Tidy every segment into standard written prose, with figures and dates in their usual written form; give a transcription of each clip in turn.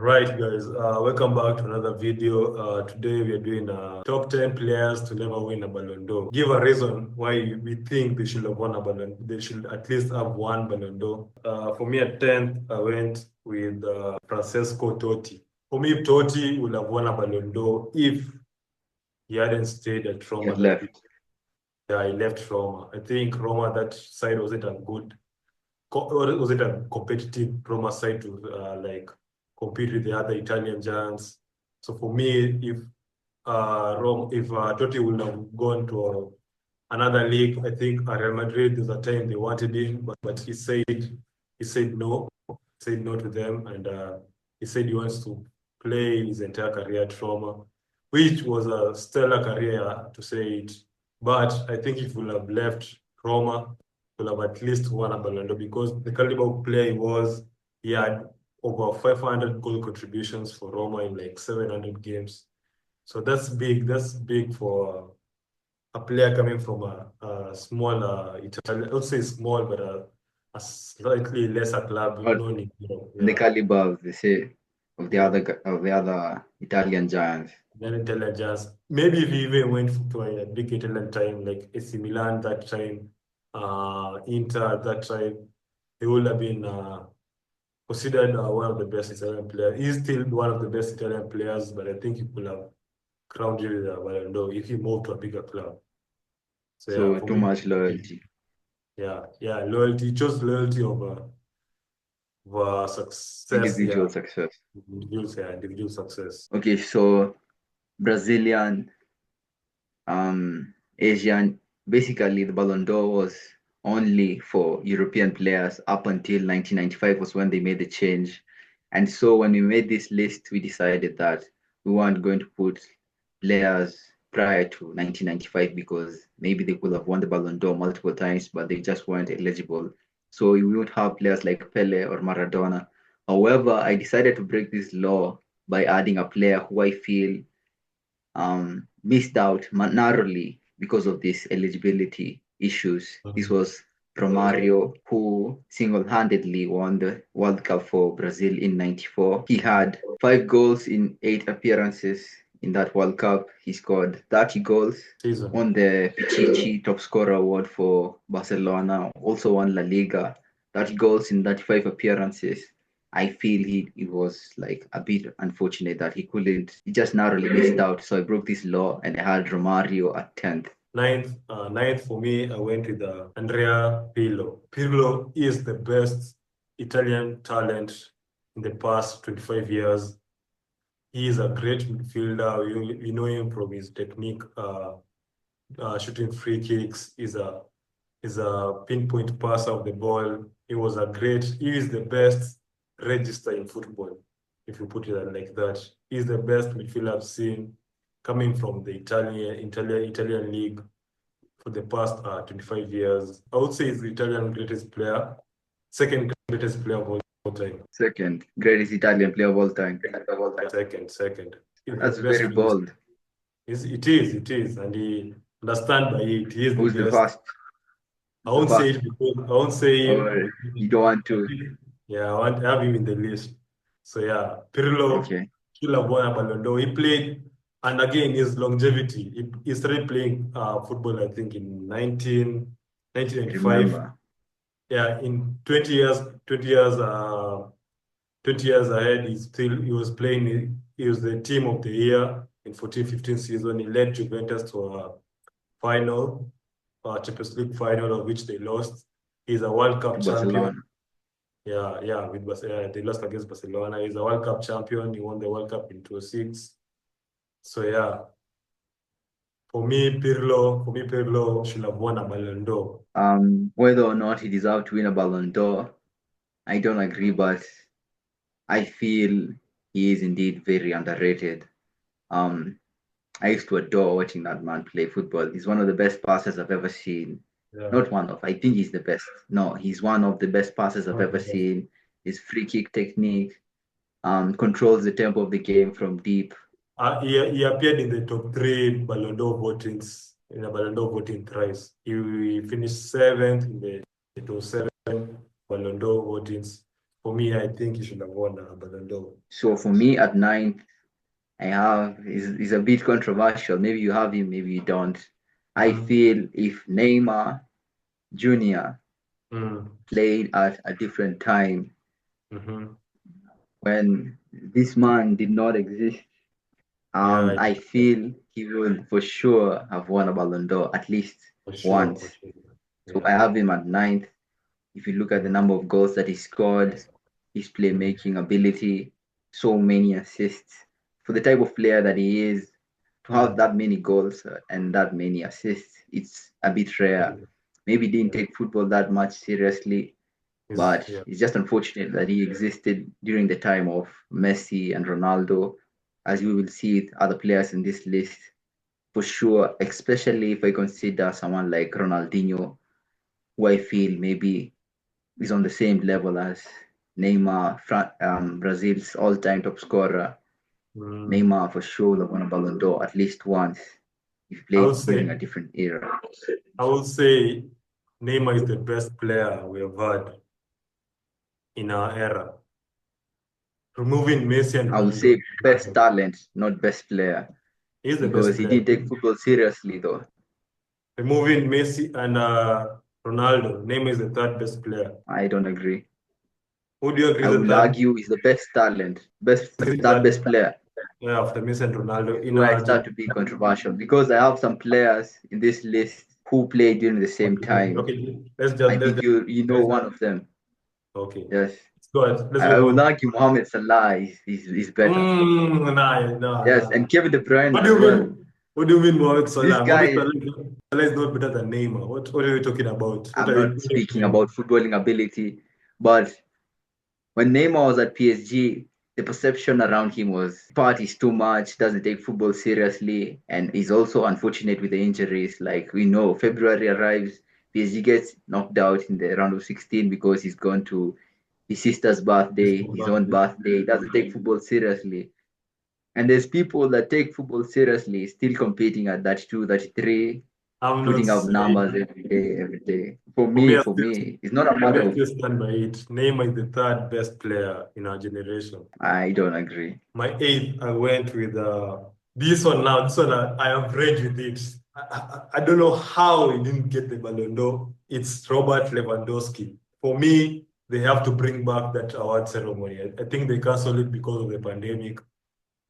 Right, guys, welcome back to another video. Today we are doing top 10 players to never win a Ballon d'Or. Give a reason why we think they should have won a Ballon. They should at least have one Ballon d'Or. For me, at 10th, I went with Francesco Totti. For me, Totti would have won a Ballon d'Or if he hadn't stayed at He Roma. had left. He left Roma. I think Roma, that side wasn't a good, or was it a competitive Roma side to compete with the other Italian giants. So for me, if Totti would have gone to another league, I think Real Madrid, there's a time they wanted him, but he said no. He said no to them, and he said he wants to play his entire career at Roma, which was a stellar career to say it. But I think if he would have left Roma, he would have at least won a Ballon d'Or because the caliber of player he was, he had over 500 goal contributions for Roma in like 700 games. So that's big. That's big for a player coming from a small Italian. I would say small, but a slightly lesser club But known in Europe. the Yeah, caliber, they say, of the yeah. other Italian giants. Then Italian just maybe if he even went to a big Italian time like AC Milan that time, Inter that time, he would have been considered one of the best Italian players. He's still one of the best Italian players, but I think he could have crowned you with a Ballon d'Or if he moved to a bigger club. So yeah, So for too me, much loyalty, yeah, loyalty. He chose loyalty over success. Yeah, individual success. individual success. Okay, so Brazilian, Asian, basically the Ballon d'Or was only for European players up until 1995 was when they made the change. And so when we made this list, we decided that we weren't going to put players prior to 1995 because maybe they could have won the Ballon d'Or multiple times, but they just weren't eligible. So we would have players like Pele or Maradona. However, I decided to break this law by adding a player who I feel missed out narrowly because of these eligibility issues. This was Romario, who single-handedly won the World Cup for Brazil in '94. He had 5 goals in 8 appearances in that World Cup. He scored 30 goals, Season. won the Pichichi Top Scorer Award for Barcelona, also won La Liga, 30 goals in 35 appearances. I feel he was like a bit unfortunate that he just narrowly missed out. So I broke this law and I had Romario at 10th. Ninth for me, I went with Andrea Pirlo. Pirlo is the best Italian talent in the past 25 years. He is a great midfielder. You know him from his technique, shooting free kicks. Is a pinpoint passer of the ball. He is the best register in football, if you put it like that. He's the best midfielder I've seen coming from the Italian league for the past 25 years. I would say he's the Italian greatest player, second greatest player of all time. Second greatest Italian player of all time. Second. He's the That's best very finisher. bold. It is, and he understand by it. He is the Who's the best. first? The first. I won't say Or him. you don't want to? Yeah, I want to have him in the list. So yeah, Pirlo Okay. should have won a Ballon d'Or. He played, and again, his longevity. He started playing football, I think, in I 1995. remember. Yeah, in 20 years, 20 years ahead, he was playing. He was the team of the year in 14-15 season. He led Juventus to a final, Champions League final, of which they lost. He's a World Cup To champion. Barcelona. Yeah, with Barcelona, they lost against Barcelona. He's a World Cup champion. He won the World Cup in 2006. So yeah, for me, Pirlo should have won a Ballon d'Or. Whether or not he deserved to win a Ballon d'Or, I don't agree, but I feel he is indeed very underrated. Um, I used to adore watching that man play football. He's one of the best passers I've ever seen. Yeah, Not one of, I think he's the best. No, he's one of the best passers I've one of the ever best. seen. His free kick technique, controls the tempo of the game from deep. He appeared in the top three Ballon d'Or votings in the Ballon d'Or voting thrice. He finished seventh in the 2007 Ballon d'Or votings. For me, I think he should have won a Ballon d'Or. So for me at ninth, I have is a bit controversial. Maybe you have him, maybe you don't. I Mm-hmm. feel if Neymar Jr. Mm. played at a different time Mm-hmm. when this man did not exist, Yeah, I feel he would for sure have won a Ballon d'Or at least for sure, once. for sure. So Yeah. I have him at ninth. If you look at the Mm. number of goals that he scored, his Mm. playmaking ability, so many assists. For the type of player that he is, to have Mm. that many goals and that many assists, it's a bit rare. Maybe he didn't Yeah. take football that much seriously, but Yeah. it's just unfortunate that he existed during the time of Messi and Ronaldo, as we will see with other players in this list for sure, especially if I consider someone like Ronaldinho, who I feel maybe is on the same level as Neymar, Brazil's all-time top scorer. Mm. Neymar for sure will have won a Ballon d'Or at least once if he I would played during a say different era. I would say Neymar is the best player we have had in our era. Removing Messi and I would Ronaldo, say best talent, not best player, he's the best because he player. didn't take football seriously though. Removing Messi and Ronaldo, Neymar is the third best player. I don't agree. Would you agree I that will third argue he's the best talent, best is the third best third player. player after Messi and Ronaldo This is in where I our start to be controversial because I have some players in this list who played during the same generation? time. Okay, I let's think just you know one of them. okay. Yes. Let's go ahead. Let's I move would on. argue Mohamed Salah is better. Nah, nah, Yes, nah, and nah. Kevin De Bruyne What do as you well. mean? What do you mean, Mohamed This Salah? guy Mohamed is, Salah is not better than Neymar. What are you talking about? What I'm are not you speaking doing? about footballing ability, but when Neymar was at PSG, the perception around him was parties too much, doesn't take football seriously, and is also unfortunate with the injuries. Like we know, February arrives, PSG gets knocked out in the round of 16 because he's gone to his sister's birthday, his own birthday, doesn't take football seriously. And there's people that take football seriously, still competing at 32, 33, I'm not putting up numbers saying every day, every day. For for me, me, for me, it's not a for me, matter I of still stand by it. Neymar is the third best player in our generation. I don't agree. My eighth, I went with this one now. This one, I have read with it. I don't know how he didn't get the Ballon d'Or. It's Robert Lewandowski. For me, they have to bring back that award ceremony. I think they canceled it because of the pandemic.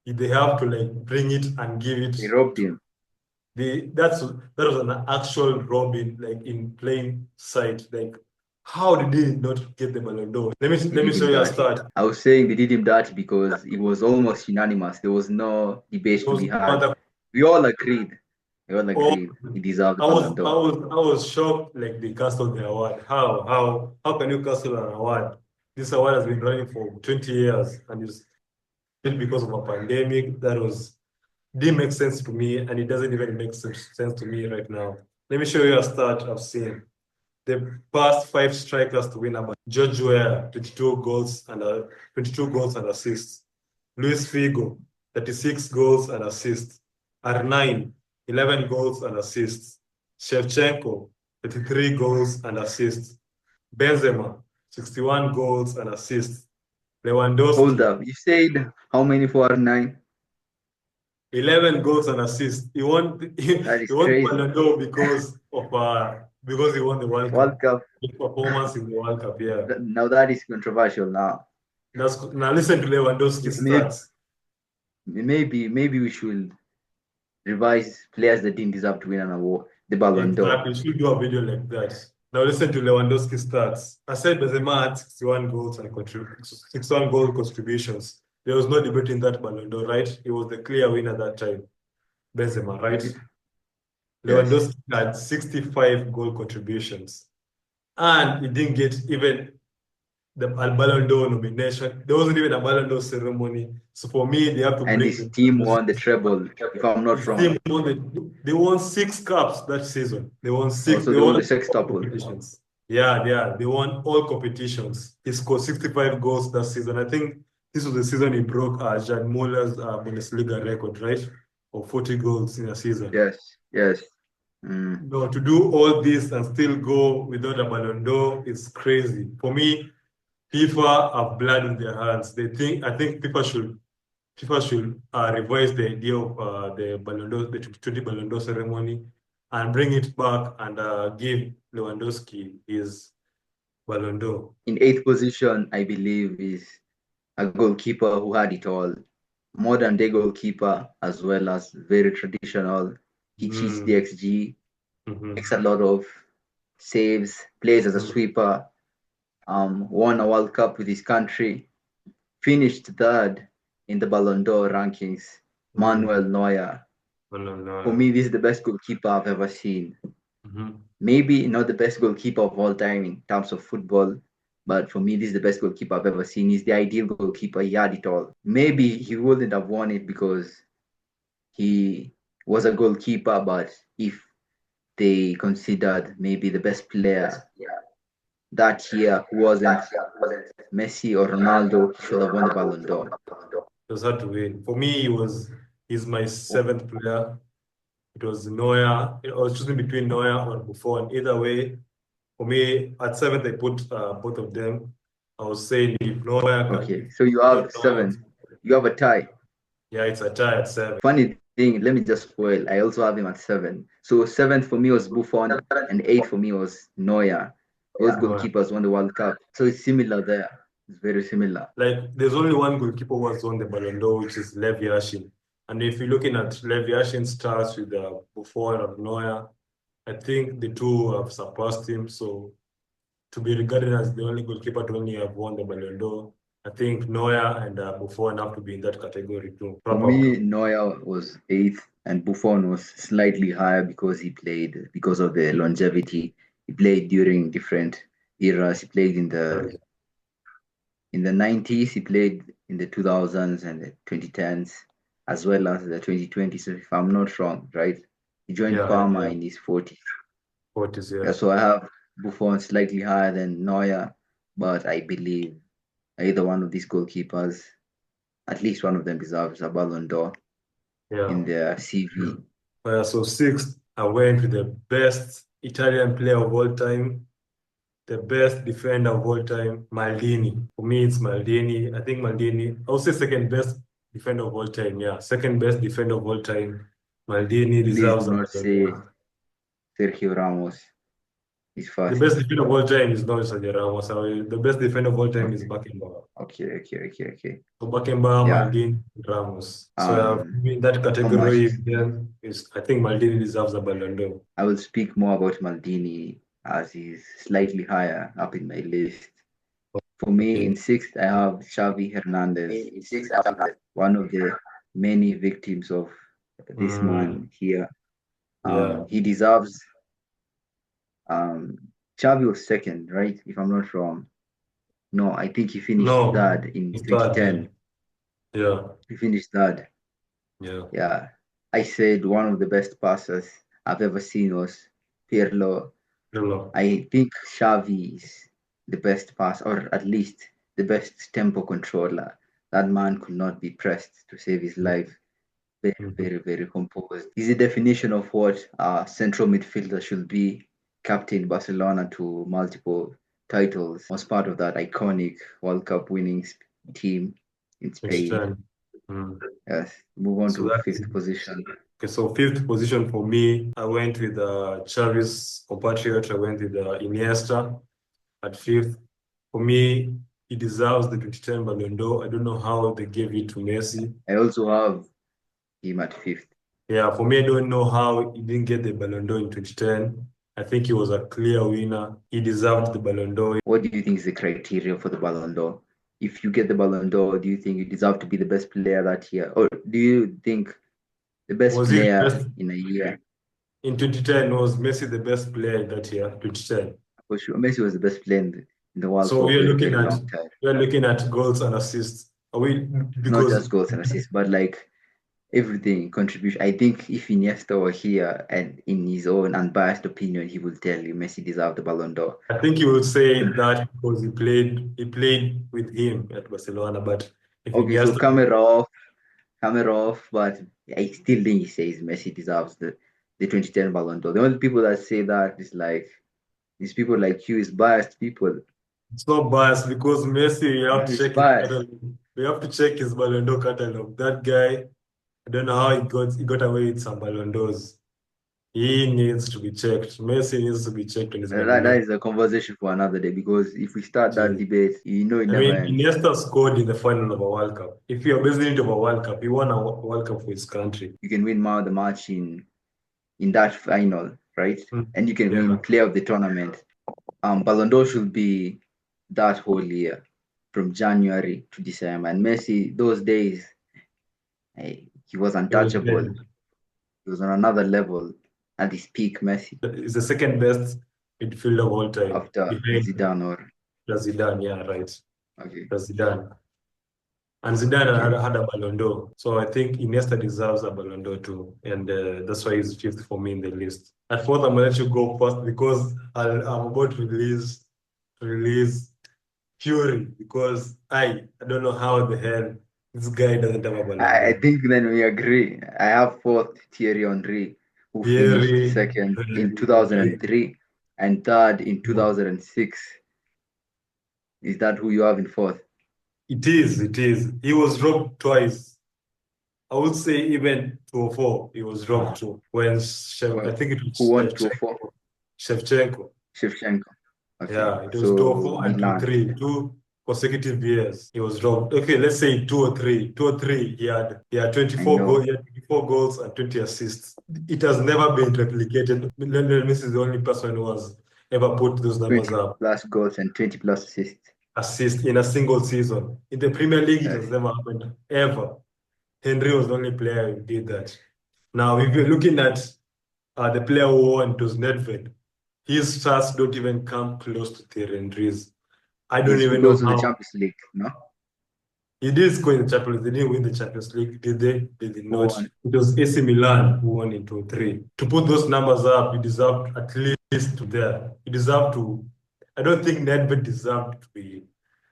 They have to like bring it and give it They robbed to him. that was an actual Robin, like in plain sight. Like, how did he not get the Ballon d'Or? They Let me did show him you a dirty. start. I was saying they did him dirty because it was almost unanimous. There was no debate There to was be no had. other. We all agreed. We all Oh, agreed he deserved the Ballon d'Or. I was shocked. Like they canceled the award. How can you cancel an award? This award has been running for 20 years, and it's still because of a pandemic. That was didn't make sense to me, and it doesn't even make sense to me right now. Let me show you a start I've seen. The past five strikers to win about George Weah, 22 goals and assists. Luis Figo, 36 goals and assists. R9, 11 goals and assists. Shevchenko, 33 goals and assists. Benzema, 61 goals and assists. Hold Lewandowski, up. You said how many for R9? 11 goals and assists. That he is won the crazy. Ballon d'Or because he won the World World Cup. Cup. His performance in the World Cup, yeah. Now that is controversial now. Now listen to Lewandowski's Maybe stats. maybe we should revise players that didn't deserve to win an award, the Ballon d'Or. Exactly. You should do a video like that. Now listen to Lewandowski's stats. I said Benzema had 61 goals and 61 goal contributions. There was no debate in that Ballon d'Or, right? He was the clear winner that time. Benzema, right? Yes. Lewandowski had 65 goal contributions. And he didn't get even the Ballon d'Or nomination. There wasn't even a Ballon d'Or ceremony. So for me, they have to And bring his the team won the treble, if I'm not his team wrong. won they won six cups that season. Also, They they won won the all sextuple. competitions. Yeah, they won all competitions. He scored 65 goals that season. I think this was the season he broke Jan Muller's Bundesliga record, right? Of 40 goals in a season. Yes, yes. Mm. No, to do all this and still go without a Ballon d'Or is crazy. For me, FIFA have blood in their hands. I think FIFA should revise the idea of the Ballon d'Or, the 2020 Ballon d'Or ceremony, and bring it back and give Lewandowski his Ballon d'Or. In eighth position, I believe, is a goalkeeper who had it all. Modern day goalkeeper, as well as very traditional. He cheats the Mm, XG, mhm, makes a lot of saves, plays as a mm, sweeper, won a World Cup with his country, finished third in the Ballon d'Or rankings. mm. Manuel Neuer. No, no, For me, no. this is the best goalkeeper I've ever seen. Mhm. Maybe not the best goalkeeper of all time in terms of football, but for me, this is the best goalkeeper I've ever seen. He's the ideal goalkeeper. He had it all. Maybe he wouldn't have won it because he was a goalkeeper, but if they considered maybe the best player that year who wasn't Messi or Ronaldo, he should have won the Ballon d'Or. It was hard to win. For me, he's my seventh player. It was Neuer. I was choosing between Neuer or Buffon. Either way, for me, at seventh, I put both of them. I was saying Okay, if so you either have of Neuer, seven. You have a tie. yeah, it's a tie at seven. Funny thing, let me just spoil. I also have him at seven. So seventh for me was Buffon, and eighth for me was Neuer. Both Neuer. goalkeepers won the World Cup. So it's similar there. It's very similar. Like, there's only one goalkeeper who has won the Ballon d'Or, which is Lev Yashin. And if you're looking at Lev Yashin's stars with Buffon and Neuer, I think the two have surpassed him. So to be regarded as the only goalkeeper to only have won the Ballon d'Or, I think Neuer and Buffon have to be in that category to For wrap up. me, Neuer was eighth, and Buffon was slightly higher because he played because of the longevity. He played during different eras. He played in the 90s. He played in the 2000s and the 2010s, as well as the 2020s. So if I'm not wrong, right? He joined Parma Yeah. in his 40s. What is Yeah, yeah. so I have Buffon slightly higher than Neuer, but I believe either one of these goalkeepers, at least one of them deserves a Ballon d'Or in Yeah. their CV. So sixth, I went with the best Italian player of all time, the best defender of all time, Maldini. For me, it's Maldini. I think Maldini, I would say second best defender of all time. Yeah, second best defender of all time. Maldini Please do deserves a not Ballon say d'Or. Sergio Ramos is The first. best defender of all time is not Sergio Ramos. The best defender of all time is Okay, Beckenbauer. okay. So Beckenbauer, Yeah. Maldini, Ramos. So Um, in that how much? category, then is I think Maldini deserves a Ballon d'Or. I will speak more about Maldini as he's slightly higher up in my list. For me, Okay. in sixth, I have Xavi Hernandez, one of the many victims of this Mm, man here. yeah. He deserves. Um, Xavi was second, right? If I'm not wrong. No, I think he finished No, third in it's bad. 2010. Yeah. He finished third. Yeah. Yeah, I said one of the best passers I've ever seen was Pirlo. No. I think Xavi is the best pass, or at least the best tempo controller. That man could not be pressed to save his life. Mhm. Very composed. He's the definition of what a central midfielder should be. Captain Barcelona to multiple titles. Was part of that iconic World Cup winning team in It's Spain. 10. Mm. Yes. Move on So to that's fifth position. okay. So fifth position for me, I went with Xavi's compatriot. I went with Iniesta at fifth. For me, he deserves the 2010 Ballon d'Or. I don't know how they gave it to Messi. I also have him at fifth. Yeah, for me, I don't know how he didn't get the Ballon d'Or in 2010. I think he was a clear winner. He deserved the Ballon d'Or. What do you think is the criteria for the Ballon d'Or? If you get the Ballon d'Or, do you think you deserve to be the best player that year? Or do you think the best Was he the player best in a year? in 2010? Was Messi the best player in that year, 2010? For sure, Messi was the best player in the world So for a we are looking very at long time. goals and assists. Are we Not because just goals and assists, but like everything contribution. I think if Iniesta were here and in his own unbiased opinion, he will tell you Messi deserved the Ballon d'Or. I think you would say that because he played with him at Barcelona, but if Okay, so Iniesta, camera off, but I still think he says Messi deserves the 2010 Ballon d'Or. The only people that say that is like these people like you is biased people. It's not biased because Messi, you have to It's check his biased. catalog. We have to check his Ballon d'Or catalog. That guy, I don't know how he got away with some Ballon d'Ors. He needs to be checked. Messi needs to be checked on his Ballon That d'Or. is a conversation for another day because if we start that Jeez. debate, it I never mean, ends. Iniesta scored in the final of a World Cup. If you're basing it of a World Cup, he won a World Cup for his country. You can win man of the match in that final, right? Hmm. And you can win Yeah. player of the tournament. Ballon d'Or should be that whole year from January to December. And Messi, those days, he was He was untouchable. there. He was on another level at his peak, Messi, He's the second best midfielder of all time, after behind Zidane or Zidane. Yeah, right. okay. Zidane. And Zidane Okay. had a Ballon d'Or. So I think Iniesta deserves a Ballon d'Or too. And that's why he's fifth for me in the list. At fourth, I'm going to let you go first because I'm about to release Fury because I don't know how the hell this guy doesn't have a Ballon I d'Or. think then we agree. I have fourth Thierry Henry, who finished Fury, second in 2003 and third in 2006. Is that who you have in fourth? it is. He was robbed twice. I would say even 204, he was robbed too. I Well, think it who was won 204? Shevchenko. Shevchenko. Okay, Yeah, it was so 204 and Milan. 203, 2 consecutive years. He was robbed. Okay, let's say 203. 203, he had I 24 know. goals, he had 24 goals and 20 assists. It has never been replicated. Lionel Messi is the only person who has ever put those 20 numbers up. plus goals and 20 plus assists. Assist in a single season. In the Premier League, it Uh, has never happened ever. Henry was the only player who did that. Now, if you're looking at the player who won, it was Nedved. His stats don't even come close to Thierry Henry's. I don't he's who even know goes to the how. Champions League, no? He did score in the Champions League. They didn't win the Champions League, did they? They did Who not. won? It was AC Milan who won in 2003. To put those numbers up, you deserve at least to there. You deserve to. I don't think Nedved deserved to be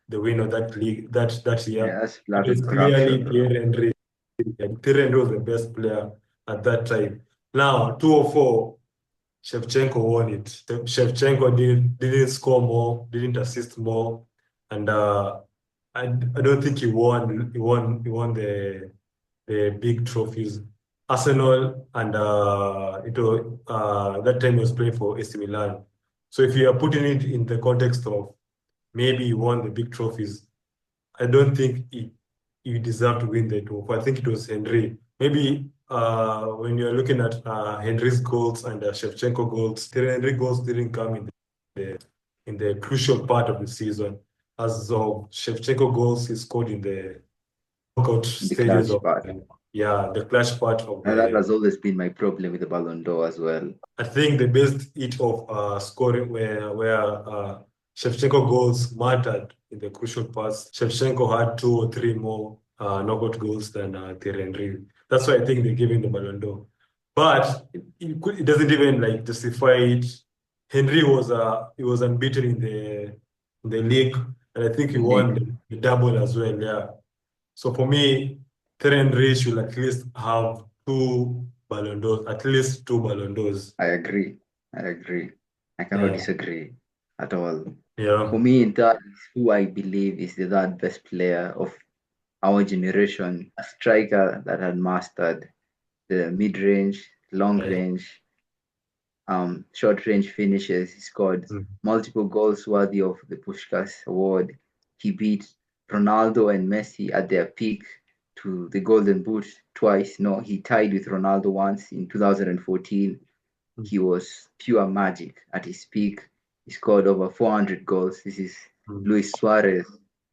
the winner of that league that year. Yeah, that's It was blatant corruption, clearly bro. Thierry Henry. And Thierry Henry was the best player at that time. Now, 204, Shevchenko won it. Shevchenko didn't score more, didn't assist more, and I don't think he won the big trophies. Arsenal and that time he was playing for AC Milan. So if you are putting it in the context of maybe he won the big trophies, I don't think he deserved to win the trophy. I think it was Henry. Maybe when you're looking at Henry's goals and Shevchenko goals, the Henry goals didn't come in the crucial part of the season. As of Shevchenko goals, he scored in the knockout In the stages clutch of part. the clutch part of And that the. has always been my problem with the Ballon d'Or as well. I think the best hit of scoring where Shevchenko goals mattered in the crucial parts. Shevchenko had two or three more knockout goals than Thierry Henry. That's why I think they gave him the Ballon d'Or. But it doesn't even like justify it. Henry he was unbeaten in the league, and I think he In won league, the double as well. Yeah. So for me, Thierry Henry should at least have two Ballon d'Ors, at least two Ballon d'Ors. I agree. I agree. I cannot Yeah, disagree at all. yeah, For me, that is who I believe is the third best player of our generation, a striker that had mastered the mid-range, yeah. long-range, short-range finishes. He scored Mm, multiple goals worthy of the Puskás Award. He beat Ronaldo and Messi at their peak to the Golden Boot twice. No, he tied with Ronaldo once in 2014. mm, He was pure magic at his peak. He scored over 400 goals. This is mm. Luis Suarez,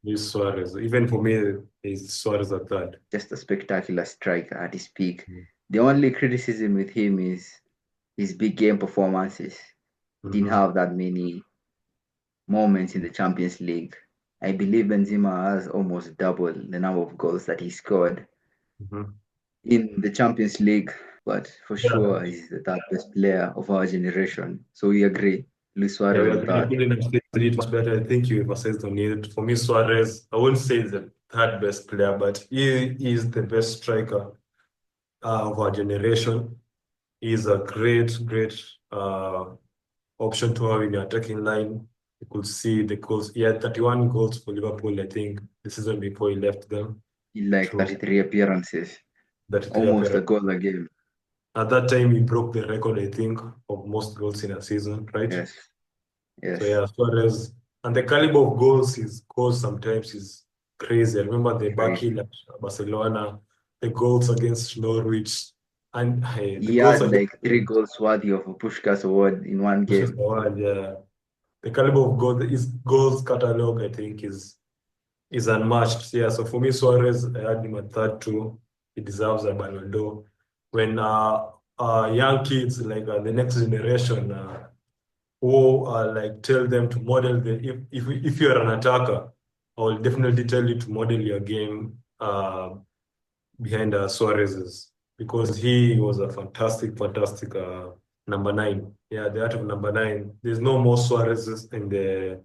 Luis Suarez. Even for me, it's Suarez at third. just a spectacular striker at his peak. Mm, The only criticism with him is his big game performances. He didn't mhm, have that many moments in the Champions League. I believe Benzema has almost double the number of goals that he scored mhm. in the Champions League, but for Yeah, sure he's the third best player of our generation. So we agree. Luis yeah, Suarez we on agree. I third. couldn't have said it much better. I think you emphasized on it. For me, Suarez, I wouldn't say he's the third best player, but he is the best striker of our generation. He's a great, great option to have in your attacking line. You could see the goals. He had 31 goals for Liverpool, I think, the season before he left them Like to 33 appearances, 33 almost a appearances. goal a game. At that time, he broke the record, I think, of most goals in a season, right? Yes, So yes, yeah, Suarez and the caliber of goals he scores sometimes is crazy. I remember the back crazy. heel at Barcelona, the goals against Norwich, and the He goals had against like 3 goals worthy of a Pushkas Award in one Manchester game. United. Yeah, the caliber of goals, his goals catalog, I think, is unmatched. Yeah, so for me, Suarez, I had him at third too. He deserves a Ballon d'Or. When young kids like the next generation. Who like tell them to model the if you're an attacker, I will definitely tell you to model your game behind Suarez's because he was a fantastic number nine. Yeah, the art of number nine. There's no more Suarez's in the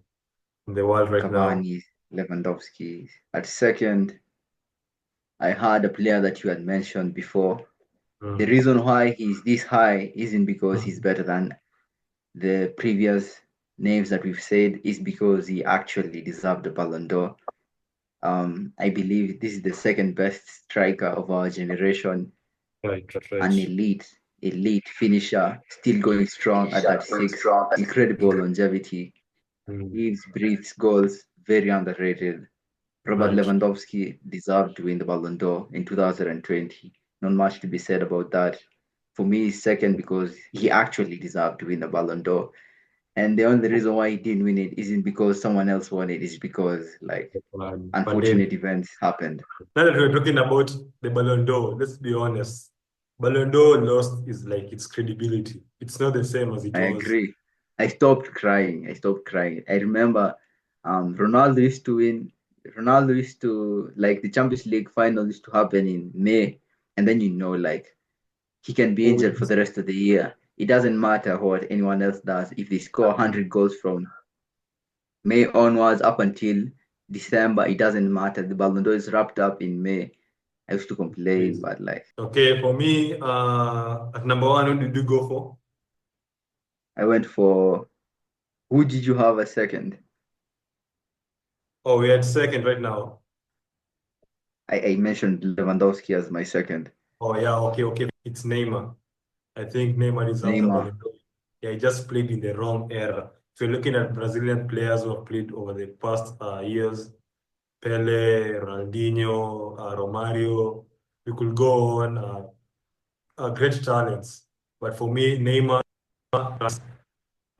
world right now. Cavani, Lewandowski. At second, I had a player that you had mentioned before. The Mm. reason why he's this high isn't because he's Mm. better than the previous names that we've said, is because he actually deserved the Ballon d'Or. I believe this is the second best striker of our generation, Right. an elite finisher, still going strong at 36, incredible longevity, Mm. lives, breathes goals, very underrated. Robert Right. Lewandowski deserved to win the Ballon d'Or in 2020. Not much to be said about that. For me, he's second because he actually deserved to win the Ballon d'Or. And the only reason why he didn't win it isn't because someone else won it, it's because like Pandemic. unfortunate events happened. Now that we're talking about the Ballon d'Or, let's be honest. Ballon d'Or lost is like its credibility. It's not the same as it I was. agree. I stopped crying. I stopped crying. I remember Ronaldo used to win. Ronaldo used to like the Champions League final used to happen in May, and then like he can be injured for the rest of the year. It doesn't matter what anyone else does. If they score 100 goals from May onwards up until December, it doesn't matter. The Ballon d'Or is wrapped up in May. I used to complain, Crazy. but like Okay, for me, at number one, who did you go for? I went for who did you have a second? Oh, we had second right now. I mentioned Lewandowski as my second. Oh, yeah, okay. It's Neymar. I think Neymar deserves a Neymar. Ballon d'Or. Yeah, he just played in the wrong era. If you're looking at Brazilian players who have played over the past years, Pele, Ronaldinho, Romario, we could go on, great talents. But for me, Neymar is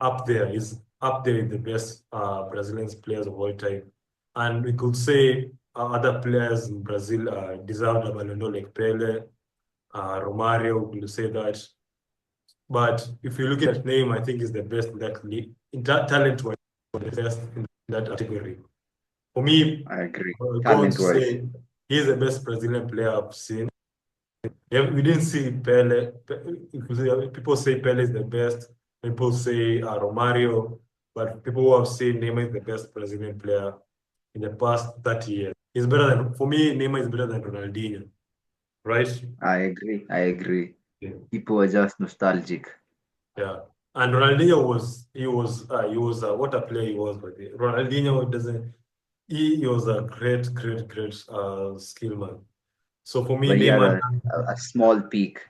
up there. He's up there with the best Brazilian players of all time. And we could say other players in Brazil deserve a Ballon d'Or like Pele, Romario, we could say that. But if you look at name, I think he's the best in that league. In talent, wise, the best in that category. For me, I agree. I'll go on Talent to wise. say he's the best Brazilian player I've seen. Yeah, we didn't see Pele. People say Pele is the best. People say Romario, but people who have seen Neymar is the best Brazilian player in the past 30 years. He's better than, for me, Neymar is better than Ronaldinho, right? I agree. I agree. Yeah. People are just nostalgic. Yeah. And Ronaldinho he was what a player he was, but Ronaldinho doesn't, he was a great skill man. So for me, But he had Neymar, a small peak.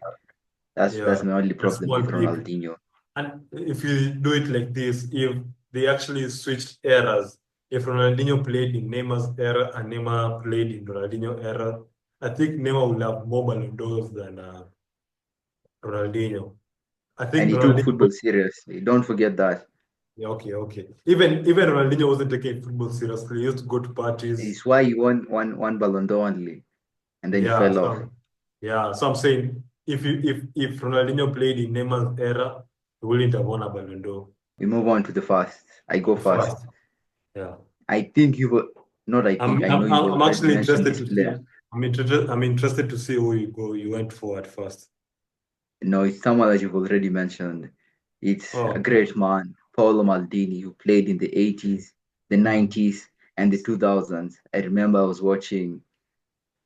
That's yeah, my only a problem small with peak. Ronaldinho. And if you do it like this, if they actually switched eras, if Ronaldinho played in Neymar's era and Neymar played in Ronaldinho era, I think Neymar will have more Ballon d'Ors than Ronaldinho. I And think he took Ronaldinho, football seriously. Don't forget that. yeah, okay. Even Ronaldinho wasn't taking football seriously. He used to go to parties. It's why he won one Ballon d'Or only, and then he Yeah, fell off. so so I'm saying if Ronaldinho played in Neymar's era, he wouldn't have won a Ballon d'Or. We move on to the first. I go first. First, yeah. I think you will not. I think I know you've I'm already actually mentioned interested this to see. player. I'm interested to see who you went for at first. No, it's someone that you've already mentioned. It's a Oh, great man, Paolo Maldini, who played in the 80s, the mm, 90s, and the 2000s. I remember I was watching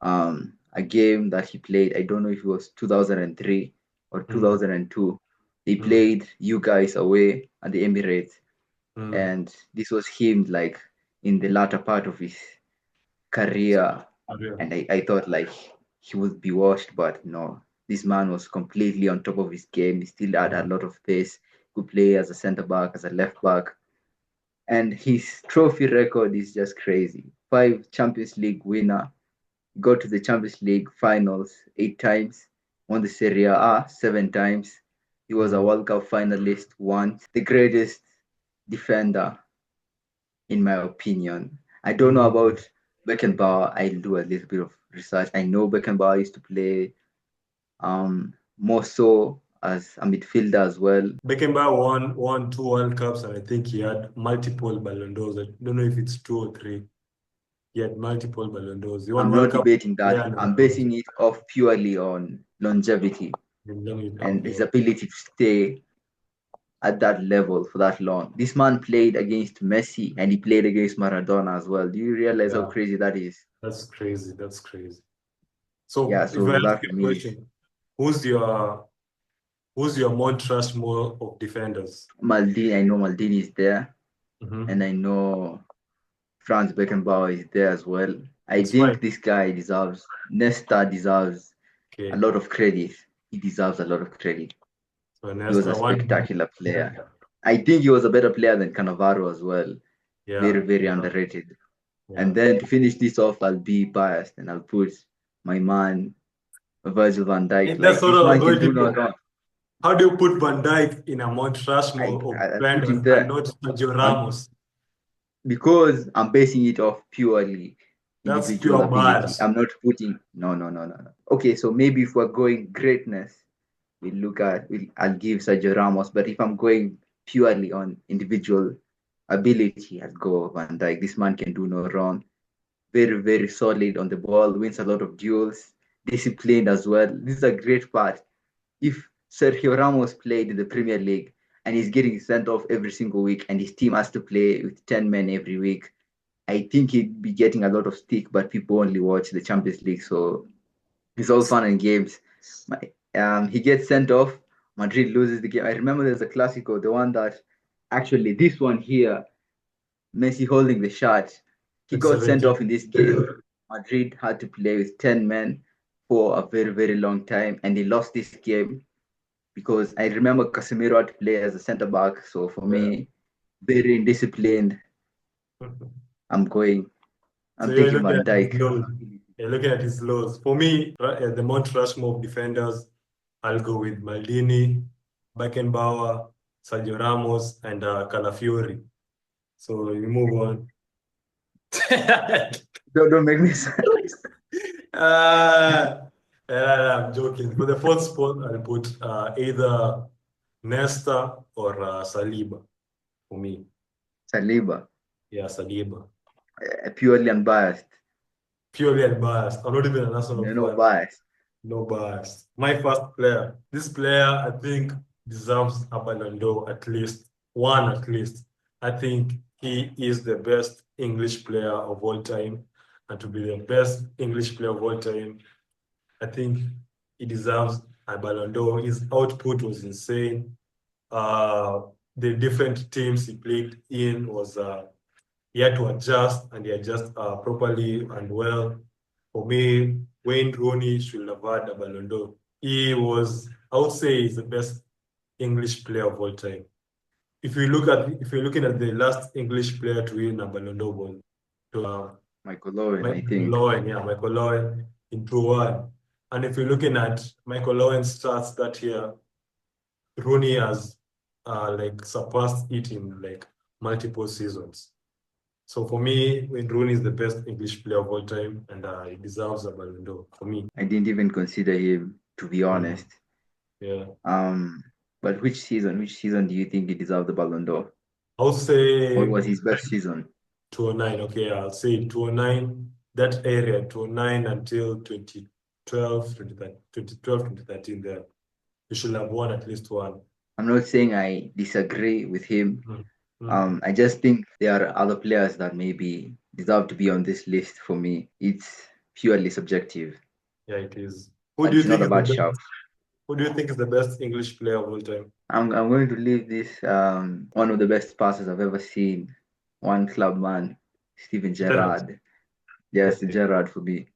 a game that he played. I don't know if it was 2003 or mm, 2002. They mm, played you guys away at the Emirates. Mm. and this was him like in the latter part of his career, Okay. and I thought like he would be washed, but no, this man was completely on top of his game. He still had a Mm. lot of pace, could play as a center back, as a left back, and his trophy record is just crazy. 5 Champions League winner, got to the Champions League finals 8 times, won the Serie A 7 times. He was a Mm. World Cup finalist once, the greatest defender in my opinion. I don't know Mm. about Beckenbauer. I'll do a little bit of research. I know Beckenbauer used to play more so as a midfielder as well. Beckenbauer won 2 World Cups, and I think he had multiple Ballon d'Ors. I don't know if it's 2 or 3. He had multiple Ballon d'Ors. He won I'm World not Cup debating player that. and I'm of basing it off purely on longevity and his Okay. ability to stay at that level for that long. This man played against Messi and he played against Maradona as well. Do you realize how Yeah, crazy that is? that's crazy. That's crazy. Yeah, So if I so ask that you for a me is question, who's your who's your Mount Rushmore of defenders? Maldini. I know Maldini is there, and Mm-hmm. I know Franz Beckenbauer is there as well. I It's fine. think this guy deserves, Nesta deserves a Okay. lot of credit. He deserves a lot of credit. So He was a Nesta one. spectacular player. I think he was a better player than Cannavaro as well. Very, Yeah, very yeah, underrated. And yeah. then to finish this off, I'll be biased and I'll put my man Virgil van Dijk. That's Like what this I was man can do waiting no for. wrong. How do you put Van Dijk in a Mount I, Rushmore of I put defenders him and there not Sergio on Ramos? because I'm basing it off purely That's individual pure ability. bias. I'm not putting no. Okay, so maybe if we're going greatness, I'll give Sergio Ramos, but if I'm going purely on individual ability, I'll go Van Dijk. This man can do no wrong. Very, very solid on the ball, wins a lot of duels, disciplined as well. This is a great part. If Sergio Ramos played in the Premier League and he's getting sent off every single week and his team has to play with 10 men every week, I think he'd be getting a lot of stick, but people only watch the Champions League. So it's all fun and games. He gets sent off. Madrid loses the game. I remember there's a Clasico, the one that actually, this one here, Messi holding the shot. He At got sent 17. off in this game. Madrid had to play with 10 men for a very, very long time, and they lost this game because I remember Casemiro had to play as a center back. So for Yeah. me, very indisciplined. I'm going. So I'm you're taking looking Van at his Dijk. lows. You're looking at his lows. For me, the Mount Rushmore of defenders, I'll go with Maldini, Beckenbauer, Sergio Ramos, and Calafiori. So you move on. Don't make me. uh, I'm joking. For the fourth spot, I'll put either Nesta or Saliba for me. Saliba, Yeah, Saliba. purely unbiased. Purely unbiased. I'm not even a national No fan. bias. No bias. My first player. This player, I think, deserves a Ballon d'Or at least. One at least. I think he is the best English player of all time. And to be the best English player of all time, I think he deserves a Ballon d'Or. His output was insane. Uh, the different teams he played in was he had to adjust, and he adjusted properly and well. For me, Wayne Rooney should have had a Ballon d'Or. He was, I would say, he's the best English player of all time. If you're looking at the last English player to win a Ballon d'Or was Michael Owen, I Michael think. Owen, yeah, Michael Owen in Pro One. And if you're looking at Michael Owen's stats that year, Rooney has like surpassed it in like multiple seasons. So for me, Wayne Rooney is the best English player of all time, and he deserves a Ballon d'Or for me. I didn't even consider him, to be Mm, honest. yeah, Um, but which season do you think he deserved the Ballon d'Or? I'll What say was his best season? 2009. Okay, I'll say 2009. That area, 2009 until 2012, 2012, 2013. There, you should have won at least one. I'm not saying I disagree with him. Mm, mm. I just think there are other players that maybe deserve to be on this list for me. It's purely subjective, Yeah, it is. Who but do you it's not think a is the bad best? shout. Who do you think is the best English player of all time? I'm going to leave this one of the best passes I've ever seen. One club man, Steven Gerrard. Gerrard. Yes, Okay. Gerrard for me.